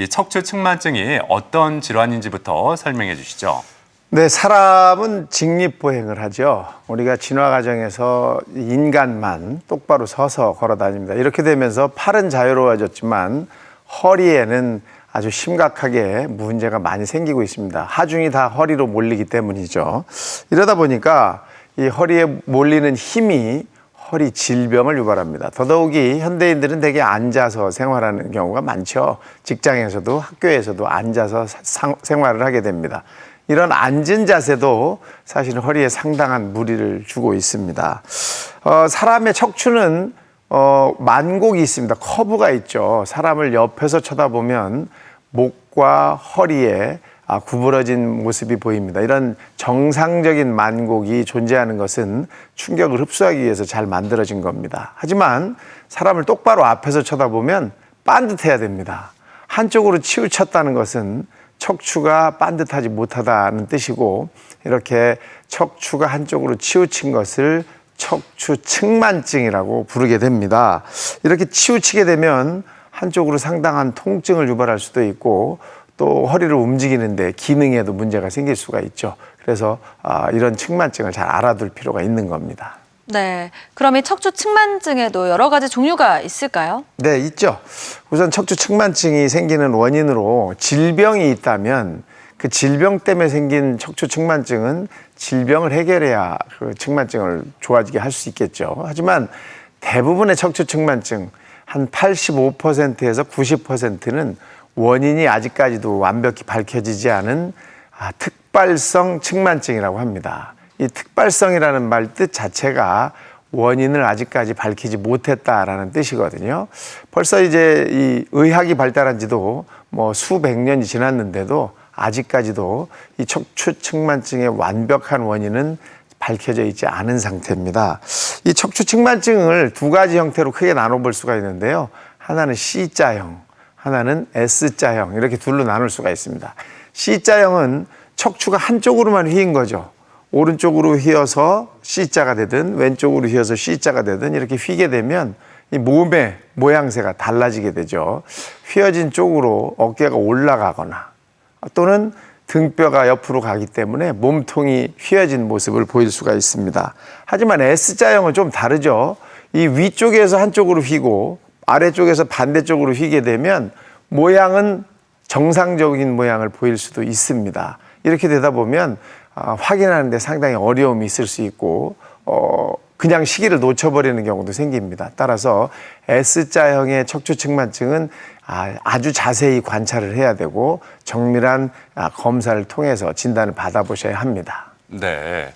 이 척추 측만증이 어떤 질환인지부터 설명해 주시죠. 네, 사람은 직립보행을 하죠. 우리가 진화 과정에서 인간만 똑바로 서서 걸어 다닙니다. 이렇게 되면서 팔은 자유로워졌지만 허리에는 아주 심각하게 문제가 많이 생기고 있습니다. 하중이 다 허리로 몰리기 때문이죠. 이러다 보니까 이 허리에 몰리는 힘이 허리 질병을 유발합니다. 더더욱이 현대인들은 대개 앉아서 생활하는 경우가 많죠. 직장에서도 학교에서도 앉아서 생활을 하게 됩니다. 이런 앉은 자세도 사실 허리에 상당한 무리를 주고 있습니다. 사람의 척추는 만곡이 있습니다. 커브가 있죠. 사람을 옆에서 쳐다보면 목과 허리에 구부러진 모습이 보입니다. 이런 정상적인 만곡이 존재하는 것은 충격을 흡수하기 위해서 잘 만들어진 겁니다. 하지만 사람을 똑바로 앞에서 쳐다보면 반듯해야 됩니다. 한쪽으로 치우쳤다는 것은 척추가 반듯하지 못하다는 뜻이고, 이렇게 척추가 한쪽으로 치우친 것을 척추 측만증이라고 부르게 됩니다. 이렇게 치우치게 되면 한쪽으로 상당한 통증을 유발할 수도 있고, 또 허리를 움직이는데 기능에도 문제가 생길 수가 있죠. 그래서 이런 측만증을 잘 알아둘 필요가 있는 겁니다. 네, 그럼 이 척추 측만증에도 여러 가지 종류가 있을까요? 네, 있죠. 우선 척추 측만증이 생기는 원인으로 질병이 있다면 그 질병 때문에 생긴 척추 측만증은 질병을 해결해야 그 측만증을 좋아지게 할 수 있겠죠. 하지만 대부분의 척추 측만증, 한 85%에서 90%는 원인이 아직까지도 완벽히 밝혀지지 않은 특발성 측만증이라고 합니다. 이 특발성이라는 말 뜻 자체가 원인을 아직까지 밝히지 못했다라는 뜻이거든요. 벌써 이제 이 의학이 발달한 지도 수백 년이 지났는데도 아직까지도 이 척추 측만증의 완벽한 원인은 밝혀져 있지 않은 상태입니다. 이 척추 측만증을 두 가지 형태로 크게 나눠볼 수가 있는데요. 하나는 C자형, 하나는 S자형, 이렇게 둘로 나눌 수가 있습니다. C자형은 척추가 한쪽으로만 휘인 거죠. 오른쪽으로 휘어서 C자가 되든 왼쪽으로 휘어서 C자가 되든 이렇게 휘게 되면 이 몸의 모양새가 달라지게 되죠. 휘어진 쪽으로 어깨가 올라가거나 또는 등뼈가 옆으로 가기 때문에 몸통이 휘어진 모습을 보일 수가 있습니다. 하지만 S자형은 좀 다르죠. 이 위쪽에서 한쪽으로 휘고 아래쪽에서 반대쪽으로 휘게 되면 모양은 정상적인 모양을 보일 수도 있습니다. 이렇게 되다 보면 확인하는 데 상당히 어려움이 있을 수 있고 그냥 시기를 놓쳐버리는 경우도 생깁니다. 따라서 S자형의 척추 측만증은 아주 자세히 관찰을 해야 되고 정밀한 검사를 통해서 진단을 받아보셔야 합니다. 네.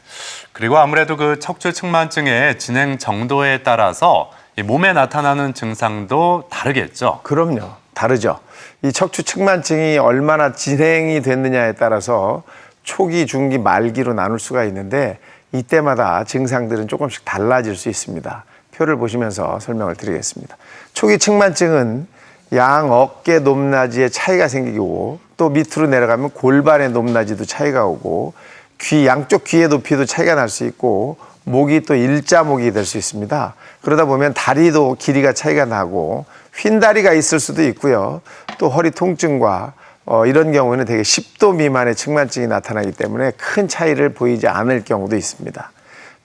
그리고 아무래도 그 척추 측만증의 진행 정도에 따라서 이 몸에 나타나는 증상도 다르겠죠? 그럼요. 다르죠. 이 척추 측만증이 얼마나 진행이 됐느냐에 따라서 초기, 중기, 말기로 나눌 수가 있는데 이때마다 증상들은 조금씩 달라질 수 있습니다. 표를 보시면서 설명을 드리겠습니다. 초기 측만증은 양 어깨 높낮이에 차이가 생기고 또 밑으로 내려가면 골반의 높낮이도 차이가 오고 양쪽 귀의 높이도 차이가 날 수 있고 목이 또 일자목이 될 수 있습니다. 그러다 보면 다리도 길이가 차이가 나고 휜다리가 있을 수도 있고요. 또 허리 통증과 이런 경우에는 되게 10도 미만의 측만증이 나타나기 때문에 큰 차이를 보이지 않을 경우도 있습니다.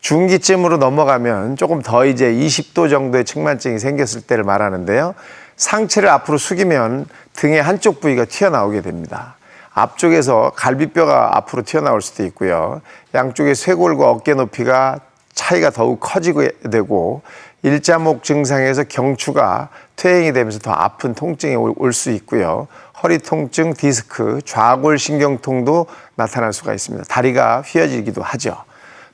중기쯤으로 넘어가면 조금 더 이제 20도 정도의 측만증이 생겼을 때를 말하는데요. 상체를 앞으로 숙이면 등의 한쪽 부위가 튀어나오게 됩니다. 앞쪽에서 갈비뼈가 앞으로 튀어나올 수도 있고요. 양쪽의 쇄골과 어깨 높이가 차이가 더욱 커지게 되고 일자목 증상에서 경추가 퇴행이 되면서 더 아픈 통증이 올 수 있고요. 허리 통증, 디스크, 좌골신경통도 나타날 수가 있습니다. 다리가 휘어지기도 하죠.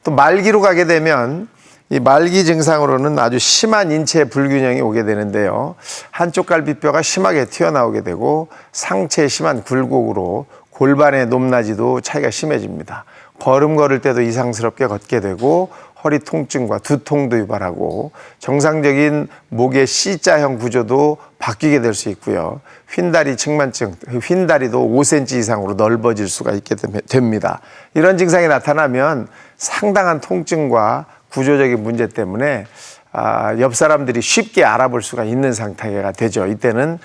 또 말기로 가게 되면 이 말기 증상으로는 아주 심한 인체 불균형이 오게 되는데요. 한쪽 갈비뼈가 심하게 튀어나오게 되고 상체에 심한 굴곡으로 골반의 높낮이도 차이가 심해집니다. 걸음 걸을 때도 이상스럽게 걷게 되고 허리 통증과 두통도 유발하고 정상적인 목의 C자형 구조도 바뀌게 될 수 있고요. 휜다리 측만증, 휜다리도 5cm 이상으로 넓어질 수가 있게 됩니다. 이런 증상이 나타나면 상당한 통증과 구조적인 문제 때문에 옆 사람들이 쉽게 알아볼 수가 있는 상태가 되죠. 이때는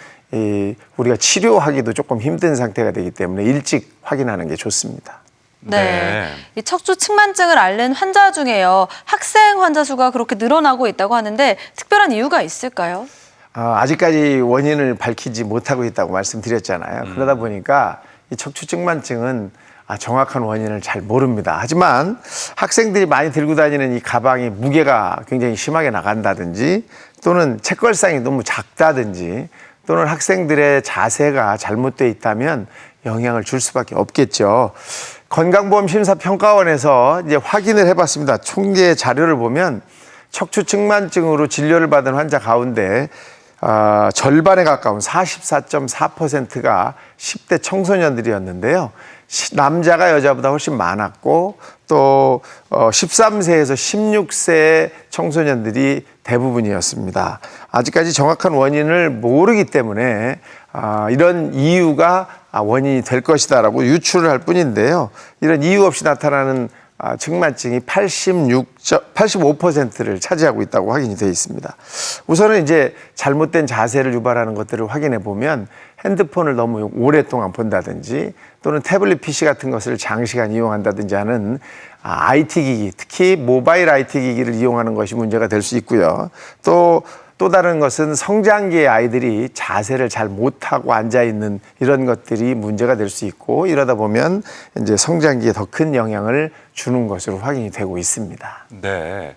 우리가 치료하기도 조금 힘든 상태가 되기 때문에 일찍 확인하는 게 좋습니다. 네. 이 척추 측만증을 앓는 환자 중에요. 학생 환자 수가 그렇게 늘어나고 있다고 하는데 특별한 이유가 있을까요? 아직까지 원인을 밝히지 못하고 있다고 말씀드렸잖아요. 그러다 보니까 이 척추 측만증은 정확한 원인을 잘 모릅니다. 하지만 학생들이 많이 들고 다니는 이 가방이 무게가 굉장히 심하게 나간다든지 또는 책걸상이 너무 작다든지 또는 학생들의 자세가 잘못되어 있다면 영향을 줄 수밖에 없겠죠. 건강보험심사평가원에서 이제 확인을 해봤습니다. 총계 자료를 보면 척추 측만증으로 진료를 받은 환자 가운데 절반에 가까운 44.4%가 10대 청소년들이었는데요. 남자가 여자보다 훨씬 많았고 또 13세에서 16세 청소년들이 대부분이었습니다. 아직까지 정확한 원인을 모르기 때문에 이런 이유가 원인이 될 것이다라고 유추를 할 뿐인데요. 이런 이유 없이 나타나는 측만증이 85%를 차지하고 있다고 확인이 되어 있습니다. 우선은 이제 잘못된 자세를 유발하는 것들을 확인해 보면 핸드폰을 너무 오랫동안 본다든지 또는 태블릿 PC 같은 것을 장시간 이용한다든지 하는 IT 기기, 특히 모바일 IT 기기를 이용하는 것이 문제가 될 수 있고요. 또 다른 것은 성장기의 아이들이 자세를 잘 못하고 앉아있는 이런 것들이 문제가 될 수 있고 이러다 보면 이제 성장기에 더 큰 영향을 주는 것으로 확인이 되고 있습니다. 네.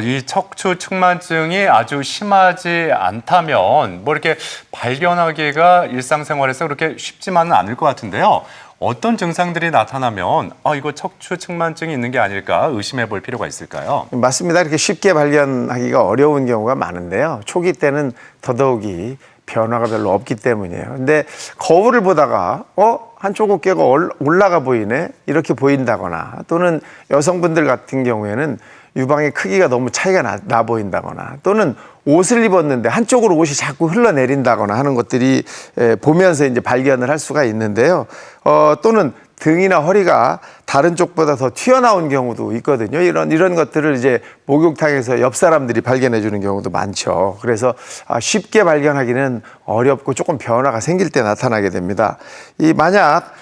이 척추 측만증이 아주 심하지 않다면 이렇게 발견하기가 일상생활에서 그렇게 쉽지만은 않을 것 같은데요. 어떤 증상들이 나타나면 이거 척추 측만증이 있는 게 아닐까 의심해 볼 필요가 있을까요? 맞습니다. 이렇게 쉽게 발견하기가 어려운 경우가 많은데요. 초기 때는 더더욱이 변화가 별로 없기 때문이에요. 근데 거울을 보다가 한쪽 어깨가 올라가 보이네 이렇게 보인다거나 또는 여성분들 같은 경우에는 유방의 크기가 너무 차이가 나 보인다거나 또는 옷을 입었는데 한쪽으로 옷이 자꾸 흘러내린다거나 하는 것들이 보면서 이제 발견을 할 수가 있는데요. 또는 등이나 허리가 다른 쪽보다 더 튀어나온 경우도 있거든요. 이런 것들을 이제 목욕탕에서 옆 사람들이 발견해 주는 경우도 많죠. 그래서 쉽게 발견하기는 어렵고 조금 변화가 생길 때 나타나게 됩니다. 만약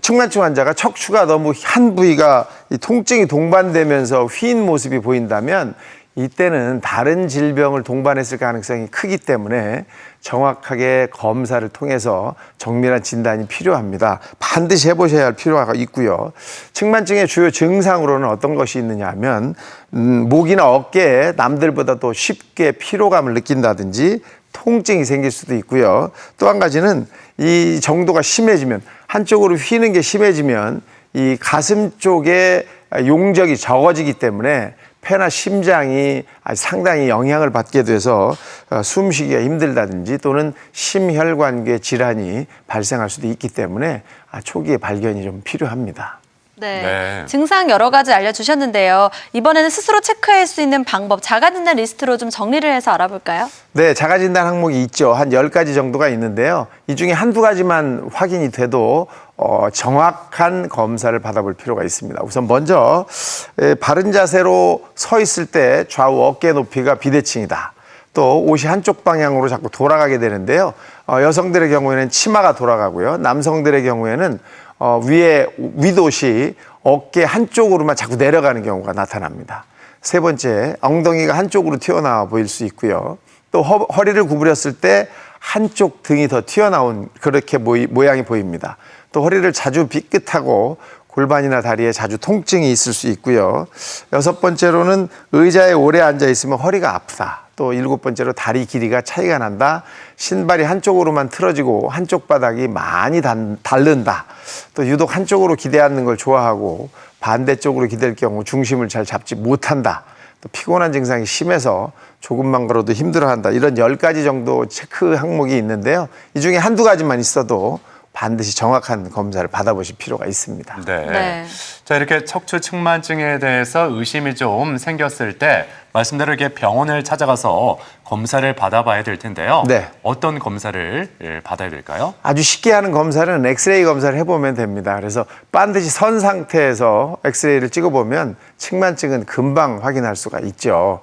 측만증 환자가 척추가 너무 한 부위가 이 통증이 동반되면서 휘인 모습이 보인다면 이때는 다른 질병을 동반했을 가능성이 크기 때문에 정확하게 검사를 통해서 정밀한 진단이 필요합니다. 반드시 해보셔야 할 필요가 있고요. 측만증의 주요 증상으로는 어떤 것이 있느냐 하면 목이나 어깨에 남들보다 더 쉽게 피로감을 느낀다든지 통증이 생길 수도 있고요. 또 한 가지는 이 정도가 심해지면 한쪽으로 휘는 게 심해지면 이 가슴 쪽에 용적이 적어지기 때문에 폐나 심장이 상당히 영향을 받게 돼서 숨쉬기가 힘들다든지 또는 심혈관계 질환이 발생할 수도 있기 때문에 초기에 발견이 좀 필요합니다. 네. 증상 여러 가지 알려주셨는데요. 이번에는 스스로 체크할 수 있는 방법, 자가진단 리스트로 좀 정리를 해서 알아볼까요? 네, 자가진단 항목이 있죠. 한 10가지 정도가 있는데요. 이 중에 한두 가지만 확인이 돼도 정확한 검사를 받아볼 필요가 있습니다. 우선 먼저 바른 자세로 서 있을 때 좌우 어깨 높이가 비대칭이다. 또 옷이 한쪽 방향으로 자꾸 돌아가게 되는데요. 여성들의 경우에는 치마가 돌아가고요. 남성들의 경우에는 윗옷이 어깨 한쪽으로만 자꾸 내려가는 경우가 나타납니다. 세 번째, 엉덩이가 한쪽으로 튀어나와 보일 수 있고요. 또 허리를 구부렸을 때 한쪽 등이 더 튀어나온 그렇게 모양이 보입니다. 또 허리를 자주 삐끗하고 골반이나 다리에 자주 통증이 있을 수 있고요. 여섯 번째로는 의자에 오래 앉아 있으면 허리가 아프다. 또 일곱 번째로 다리 길이가 차이가 난다. 신발이 한쪽으로만 틀어지고 한쪽 바닥이 많이 닳는다. 또 유독 한쪽으로 기대 앉는 걸 좋아하고 반대쪽으로 기댈 경우 중심을 잘 잡지 못한다. 또 피곤한 증상이 심해서 조금만 걸어도 힘들어한다. 이런 10가지 정도 체크 항목이 있는데요. 이 중에 한두 가지만 있어도 반드시 정확한 검사를 받아보실 필요가 있습니다. 네. 네. 자, 이렇게 척추 측만증에 대해서 의심이 좀 생겼을 때 말씀대로 이렇게 병원을 찾아가서 검사를 받아봐야 될 텐데요. 네. 어떤 검사를 받아야 될까요? 아주 쉽게 하는 검사는 엑스레이 검사를 해보면 됩니다. 그래서 반드시 선 상태에서 엑스레이를 찍어보면 측만증은 금방 확인할 수가 있죠.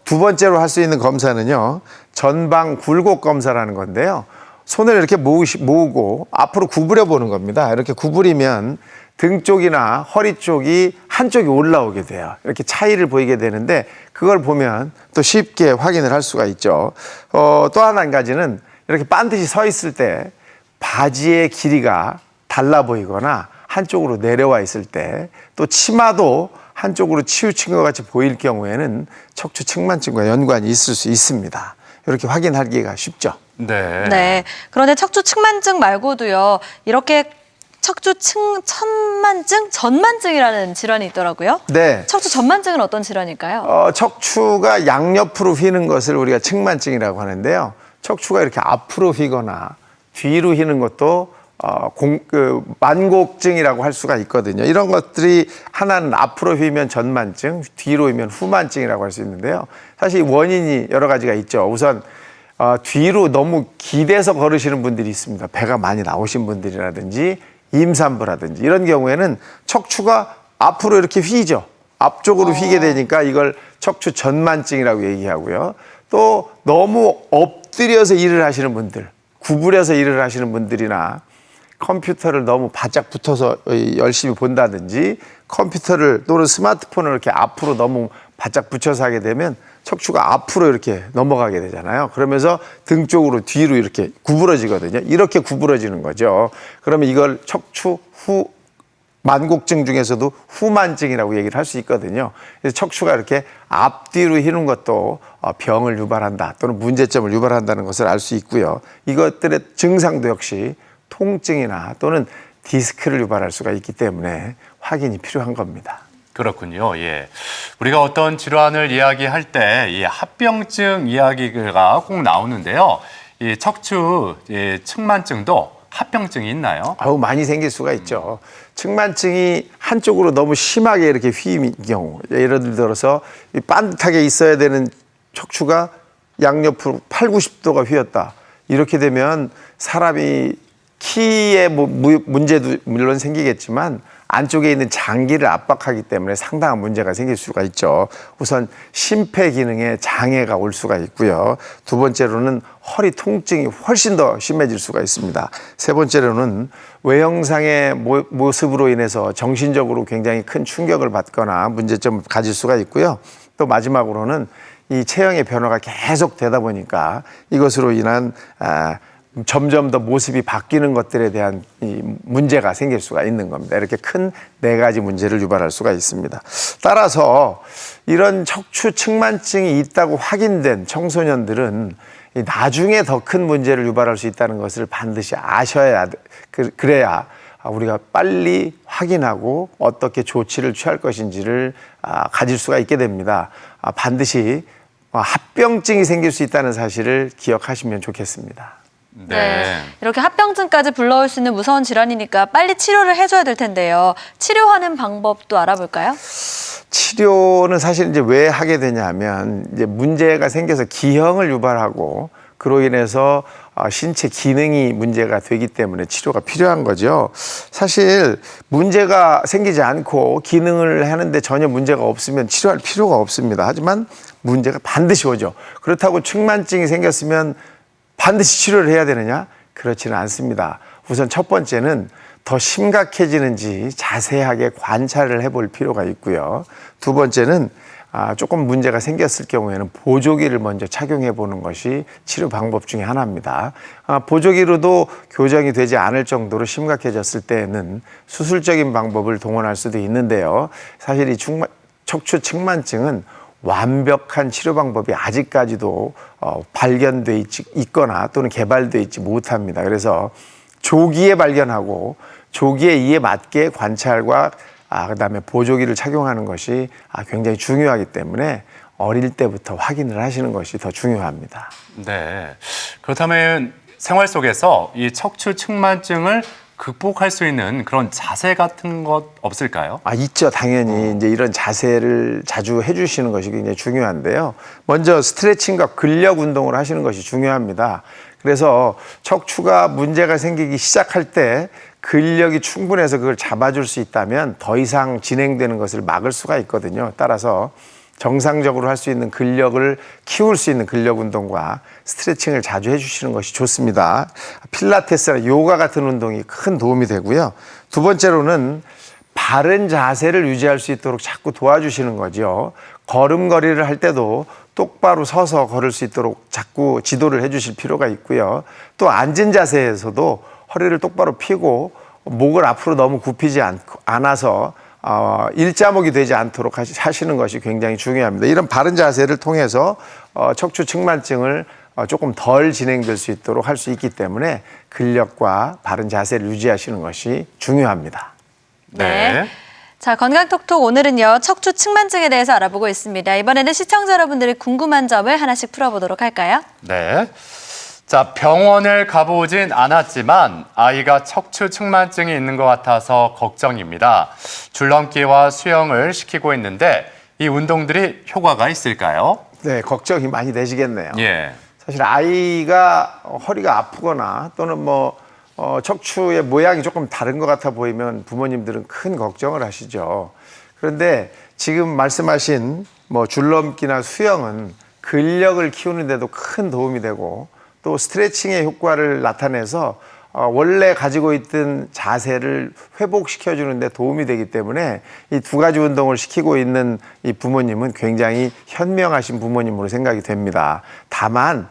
두 번째로 할 수 있는 검사는요, 전방 굴곡 검사라는 건데요. 손을 이렇게 모으고 앞으로 구부려 보는 겁니다. 이렇게 구부리면 등 쪽이나 허리 쪽이 한쪽이 올라오게 돼요. 이렇게 차이를 보이게 되는데 그걸 보면 또 쉽게 확인을 할 수가 있죠. 또 한 가지는 이렇게 반드시 서 있을 때 바지의 길이가 달라 보이거나 한쪽으로 내려와 있을 때 또 치마도 한쪽으로 치우친 것 같이 보일 경우에는 척추 측만증과 연관이 있을 수 있습니다. 이렇게 확인하기가 쉽죠. 네. 네. 그런데 척추 측만증 말고도요. 이렇게 척추 천만증, 전만증이라는 질환이 있더라고요. 네. 척추 전만증은 어떤 질환일까요? 척추가 양옆으로 휘는 것을 우리가 측만증이라고 하는데요. 척추가 이렇게 앞으로 휘거나 뒤로 휘는 것도 만곡증이라고 할 수가 있거든요. 이런 것들이 하나는 앞으로 휘면 전만증, 뒤로 휘면 후만증이라고 할 수 있는데요. 사실 원인이 여러 가지가 있죠. 우선 뒤로 너무 기대서 걸으시는 분들이 있습니다. 배가 많이 나오신 분들이라든지 임산부라든지 이런 경우에는 척추가 앞으로 이렇게 휘죠. 앞쪽으로 휘게 되니까 이걸 척추 전만증이라고 얘기하고요. 또 너무 엎드려서 일을 하시는 분들, 구부려서 일을 하시는 분들이나 컴퓨터를 너무 바짝 붙어서 열심히 본다든지 컴퓨터를 또는 스마트폰을 이렇게 앞으로 너무 바짝 붙여서 하게 되면 척추가 앞으로 이렇게 넘어가게 되잖아요. 그러면서 등 쪽으로 뒤로 이렇게 구부러지거든요. 이렇게 구부러지는 거죠. 그러면 이걸 척추 만곡증 중에서도 후만증이라고 얘기를 할 수 있거든요. 그래서 척추가 이렇게 앞뒤로 휘는 것도 병을 유발한다 또는 문제점을 유발한다는 것을 알 수 있고요. 이것들의 증상도 역시 통증이나 또는 디스크를 유발할 수가 있기 때문에 확인이 필요한 겁니다. 그렇군요. 예. 우리가 어떤 질환을 이야기할 때 이 합병증 이야기가 꼭 나오는데요. 이 척추 측만증도 합병증이 있나요? 많이 생길 수가 있죠. 측만증이 한쪽으로 너무 심하게 이렇게 휘는 경우, 예를 들어서 반듯하게 있어야 되는 척추가 양옆으로 8, 90도가 휘었다. 이렇게 되면 사람이 키에 문제도 물론 생기겠지만 안쪽에 있는 장기를 압박하기 때문에 상당한 문제가 생길 수가 있죠. 우선 심폐 기능에 장애가 올 수가 있고요. 두 번째로는 허리 통증이 훨씬 더 심해질 수가 있습니다. 세 번째로는 외형상의 모습으로 인해서 정신적으로 굉장히 큰 충격을 받거나 문제점을 가질 수가 있고요. 또 마지막으로는 이 체형의 변화가 계속 되다 보니까 이것으로 인한 점점 더 모습이 바뀌는 것들에 대한 이 문제가 생길 수가 있는 겁니다. 이렇게 큰 네 가지 문제를 유발할 수가 있습니다. 따라서 이런 척추 측만증이 있다고 확인된 청소년들은 나중에 더 큰 문제를 유발할 수 있다는 것을 반드시 아셔야 그래야 우리가 빨리 확인하고 어떻게 조치를 취할 것인지를 가질 수가 있게 됩니다. 반드시 합병증이 생길 수 있다는 사실을 기억하시면 좋겠습니다. 네. 이렇게 합병증까지 불러올 수 있는 무서운 질환이니까 빨리 치료를 해줘야 될 텐데요. 치료하는 방법도 알아볼까요? 치료는 사실 이제 왜 하게 되냐면 이제 문제가 생겨서 기형을 유발하고 그로 인해서 신체 기능이 문제가 되기 때문에 치료가 필요한 거죠. 사실 문제가 생기지 않고 기능을 하는데 전혀 문제가 없으면 치료할 필요가 없습니다. 하지만 문제가 반드시 오죠. 그렇다고 측만증이 생겼으면 반드시 치료를 해야 되느냐? 그렇지는 않습니다. 우선 첫 번째는 더 심각해지는지 자세하게 관찰을 해볼 필요가 있고요. 두 번째는 조금 문제가 생겼을 경우에는 보조기를 먼저 착용해 보는 것이 치료 방법 중에 하나입니다. 보조기로도 교정이 되지 않을 정도로 심각해졌을 때에는 수술적인 방법을 동원할 수도 있는데요. 사실 이 척추 측만증은 완벽한 치료 방법이 아직까지도 발견돼 있거나 또는 개발돼 있지 못합니다. 그래서 조기에 발견하고 조기에 이에 맞게 관찰과 그다음에 보조기를 착용하는 것이 굉장히 중요하기 때문에 어릴 때부터 확인을 하시는 것이 더 중요합니다. 네. 그렇다면 생활 속에서 이 척추 측만증을 극복할 수 있는 그런 자세 같은 것 없을까요? 있죠. 당연히 이제 이런 자세를 자주 해주시는 것이 굉장히 중요한데요. 먼저 스트레칭과 근력 운동을 하시는 것이 중요합니다. 그래서 척추가 문제가 생기기 시작할 때 근력이 충분해서 그걸 잡아줄 수 있다면 더 이상 진행되는 것을 막을 수가 있거든요. 따라서 정상적으로 할 수 있는 근력을 키울 수 있는 근력 운동과 스트레칭을 자주 해주시는 것이 좋습니다. 필라테스나 요가 같은 운동이 큰 도움이 되고요. 두 번째로는 바른 자세를 유지할 수 있도록 자꾸 도와주시는 거죠. 걸음걸이를 할 때도 똑바로 서서 걸을 수 있도록 자꾸 지도를 해주실 필요가 있고요. 또 앉은 자세에서도 허리를 똑바로 펴고 목을 앞으로 너무 굽히지 않아서 일자목이 되지 않도록 하시는 것이 굉장히 중요합니다. 이런 바른 자세를 통해서 척추 측만증을 조금 덜 진행될 수 있도록 할 수 있기 때문에 근력과 바른 자세를 유지하시는 것이 중요합니다. 네. 자, 건강톡톡 오늘은요, 척추 측만증에 대해서 알아보고 있습니다. 이번에는 시청자 여러분들이 궁금한 점을 하나씩 풀어보도록 할까요? 네. 자, 병원을 가보진 않았지만 아이가 척추 측만증이 있는 것 같아서 걱정입니다. 줄넘기와 수영을 시키고 있는데 이 운동들이 효과가 있을까요? 네, 걱정이 많이 되시겠네요. 예. 사실 아이가 허리가 아프거나 또는 척추의 모양이 조금 다른 것 같아 보이면 부모님들은 큰 걱정을 하시죠. 그런데 지금 말씀하신 줄넘기나 수영은 근력을 키우는 데도 큰 도움이 되고 또 스트레칭의 효과를 나타내서 원래 가지고 있던 자세를 회복시켜주는 데 도움이 되기 때문에 이 두 가지 운동을 시키고 있는 이 부모님은 굉장히 현명하신 부모님으로 생각이 됩니다. 다만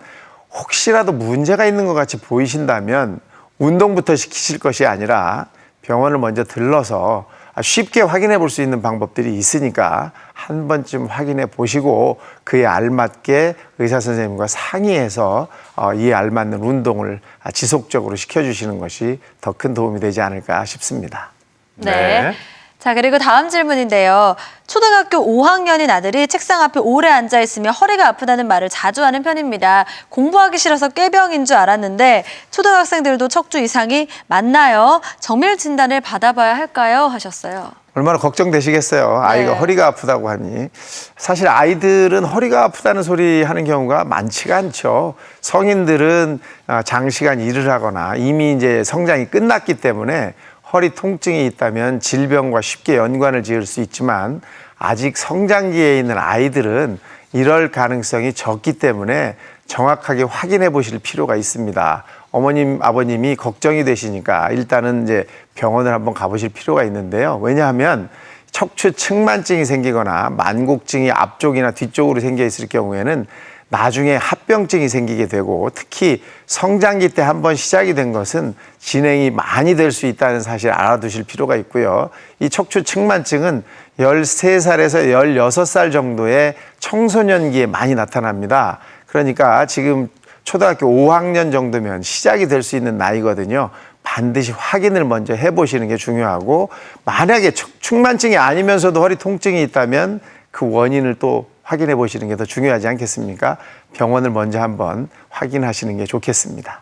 혹시라도 문제가 있는 것 같이 보이신다면 운동부터 시키실 것이 아니라 병원을 먼저 들러서 쉽게 확인해 볼 수 있는 방법들이 있으니까 한 번쯤 확인해 보시고 그에 알맞게 의사 선생님과 상의해서 이에 알맞는 운동을 지속적으로 시켜주시는 것이 더 큰 도움이 되지 않을까 싶습니다. 네. 자, 그리고 다음 질문인데요. 초등학교 5학년인 아들이 책상 앞에 오래 앉아 있으면 허리가 아프다는 말을 자주 하는 편입니다. 공부하기 싫어서 꾀병인 줄 알았는데 초등학생들도 척추 이상이 맞나요? 정밀 진단을 받아봐야 할까요? 하셨어요. 얼마나 걱정되시겠어요. 아이가 네. 허리가 아프다고 하니. 사실 아이들은 허리가 아프다는 소리 하는 경우가 많지가 않죠. 성인들은 장시간 일을 하거나 이미 이제 성장이 끝났기 때문에 허리 통증이 있다면 질병과 쉽게 연관을 지을 수 있지만 아직 성장기에 있는 아이들은 이럴 가능성이 적기 때문에 정확하게 확인해 보실 필요가 있습니다. 어머님, 아버님이 걱정이 되시니까 일단은 이제 병원을 한번 가보실 필요가 있는데요. 왜냐하면 척추 측만증이 생기거나 만곡증이 앞쪽이나 뒤쪽으로 생겨 있을 경우에는 나중에 합병증이 생기게 되고 특히 성장기 때 한번 시작이 된 것은 진행이 많이 될 수 있다는 사실 알아두실 필요가 있고요. 이 척추 측만증은 13살에서 16살 정도의 청소년기에 많이 나타납니다. 그러니까 지금 초등학교 5학년 정도면 시작이 될 수 있는 나이거든요. 반드시 확인을 먼저 해보시는 게 중요하고 만약에 측만증이 아니면서도 허리 통증이 있다면 그 원인을 또 확인해 보시는 게 더 중요하지 않겠습니까? 병원을 먼저 한번 확인하시는 게 좋겠습니다.